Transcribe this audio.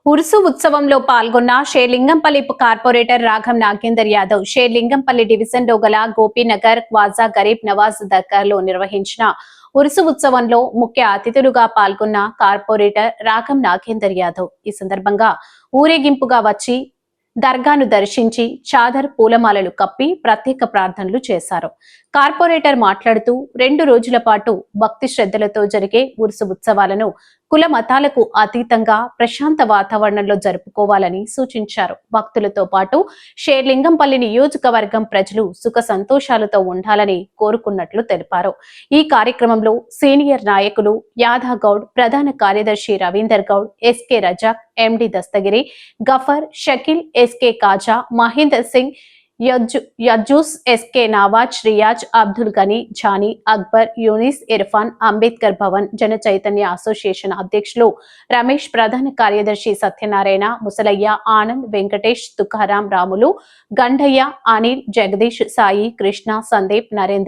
ఉరుసు ఉత్సవంలో పాల్గొన్న షేర్లింగంపల్లి కార్పొరేటర్ రాఘం నాగేందర్ యాదవ్ షేర్లింగంపల్లి డివిజన్లో గల గోపీనగర్ క్వాజా గరీబ్ నవాజ్ దర్గాలో నిర్వహించిన ఉరుసు ఉత్సవంలో ముఖ్య అతిథులుగా పాల్గొన్న కార్పొరేటర్ రాఘం నాగేందర్ యాదవ్ ఈ సందర్భంగా ఊరేగింపుగా వచ్చి దర్గాను దర్శించి చాదర్ పూలమాలలు కప్పి ప్రత్యేక ప్రార్థనలు చేశారు. కార్పొరేటర్ మాట్లాడుతూ 2 రోజుల పాటు భక్తి శ్రద్ధలతో జరిగే ఉరుసు ఉత్సవాలను కుల మతాలకు అతీతంగా ప్రశాంత వాతావరణంలో జరుపుకోవాలని సూచించారు. భక్తులతో పాటు షేర్లింగంపల్లి నియోజకవర్గం ప్రజలు సుఖ సంతోషాలతో ఉండాలని కోరుకున్నట్లు తెలిపారు. ఈ కార్యక్రమంలో సీనియర్ నాయకులు యాదా గౌడ్, ప్రధాన కార్యదర్శి రవీందర్ గౌడ్, ఎస్కే రజాక్, ఎండి దస్తగిరి, గఫర్, షకీల్, ఎస్కే కాజా, మహేందర్ సింగ్, యజ్జూస్, ఎస్కే నవాజ్, రియాజ్, అబ్దుల్ గనీ, జానీ, అక్బర్, యూనిస్, ఇర్ఫాన్, అంబేద్కర్ భవన్ జన చైతన్య అసోసియేషన్ అధ్యక్షులు రమేష్, ప్రధాన కార్యదర్శి సత్యనారాయణ, ముసలయ్య, ఆనంద్, వెంకటేష్, తుకారాం, రాములు, గండయ్య, అనిల్, జగదీష్, సాయి, కృష్ణ, సందీప్, నరేందర్